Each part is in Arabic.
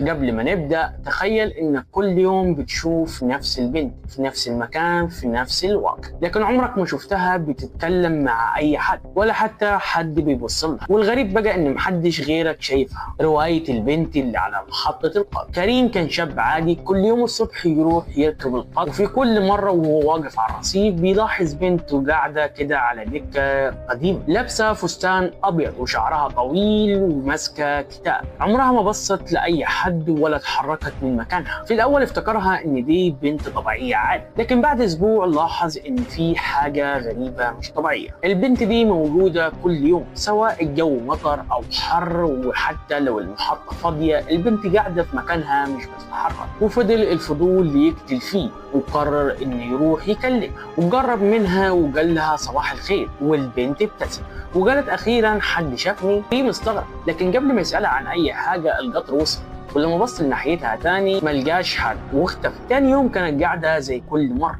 قبل ما نبدأ تخيل إنك كل يوم بتشوف نفس البنت في نفس المكان في نفس الوقت، لكن عمرك ما شفتها بتتكلم مع أي حد ولا حتى حد بيبص لها. والغريب بقى إن محدش غيرك شايفها. رواية البنت اللي على محطة القطر. كريم كان شاب عادي، كل يوم الصبح يروح يركب القطر، وفي كل مرة وهو واقف على الرصيف بيلاحظ بنت قاعدة كده على دكة قديمة، لابسة فستان أبيض وشعرها طويل وماسكة كتاب. عمرها ما بصت لأي حد ولا اتحركت من مكانها. في الأول افتكرها إن دي بنت طبيعية عادي، لكن بعد أسبوع لاحظ إن في حاجة غريبة مش طبيعية. البنت دي موجودة كل يوم سواء الجو مطر أو حر، وحتى لو المحطة فاضية البنت قاعدة في مكانها مش بتتحرك. وفضل الفضول يقتل فيه وقرر إنه يروح يكلمها، وجرب منها وقال لها صباح الخير، والبنت ابتسم وقالت أخيرا حد شافني. في مستغرب، لكن قبل ما يسألها عن أي حاجة القطر وصل، ولما بص لناحيتها تاني ملقاش حد واختفى. تاني يوم كانت قاعدة زي كل مرة،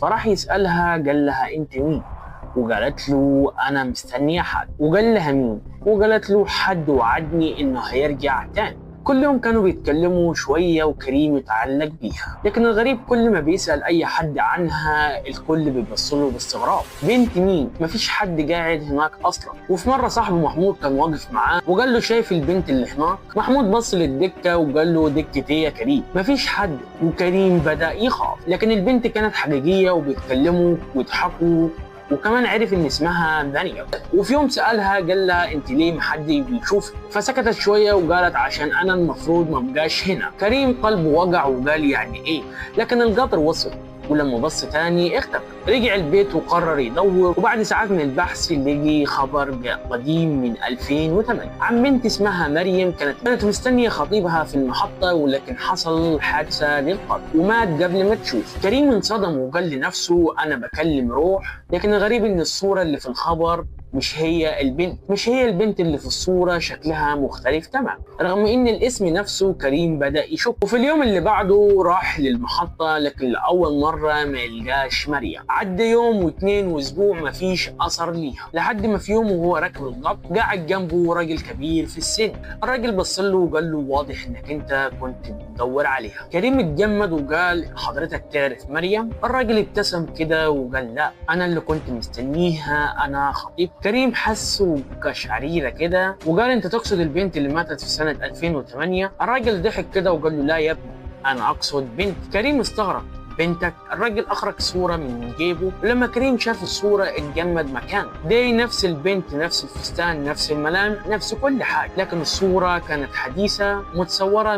فراح يسألها قال لها أنت مين؟ وقالت له أنا مستنية حد. وقال لها مين؟ وقالت له حد وعدني إنه هيرجع تاني. كل يوم كانوا بيتكلموا شوية وكريم يتعلق بيها، لكن الغريب كل ما بيسأل أي حد عنها الكل بيبصله باستغراب. بنت مين؟ مفيش حد قاعد هناك أصلا. وفي مرة صاحبه محمود كان واقف معاه وقال له شايف البنت اللي هناك؟ محمود بص للدكة وقال له دكة إيه يا كريم؟ مفيش حد. وكريم بدأ يخاف، لكن البنت كانت حقيقية وبيتكلموا ويضحكوا، وكمان عرف ان اسمها دانيال. وفي يوم سالها قال لها انت ليه محد بيشوفك؟ فسكتت شويه وقالت عشان انا المفروض ما ابقاش هنا. كريم قلبه وجع وقال يعني ايه، لكن القطر وصل، ولما بص تاني اختفى. رجع البيت وقرر يدور، وبعد ساعات من البحث لقي خبر قديم من 2008 عن بنت اسمها مريم كانت مستنيه خطيبها في المحطه، ولكن حصل حادثه للقطر ومات قبل ما تشوف. كريم انصدم وقال لنفسه انا بكلم روح. لكن الغريب ان الصوره اللي في الخبر مش هي البنت اللي في الصورة، شكلها مختلف تمام، رغم ان الاسم نفسه كريم بدأ يشك. وفي اليوم اللي بعده راح للمحطة، لكن لأول مرة ما يلقاش مريم. عدى يوم واثنين واسبوع مفيش اثر ليها، لحد ما في يوم وهو راكب القطر قاعد جنبه راجل كبير في السن. الراجل بص له وقال له واضح انك انت كنت بتدور عليها. كريم اتجمد وقال حضرتك تعرف مريم؟ الراجل ابتسم كده وقال لا، انا اللي كنت مستنيها، انا خطيب. كريم حسه بقشعريرة كده وقال انت تقصد البنت اللي ماتت في سنة 2008؟ الراجل ضحك كده وقال له لا يا ابني، انا اقصد بنت. كريم استغرب، بنتك؟ الراجل اخرج صورة من جيبه، ولما كريم شاف الصورة اتجمد مكانه. دي نفس البنت، نفس الفستان، نفس الملامح، نفس كل حاجة، لكن الصورة كانت حديثة متصورة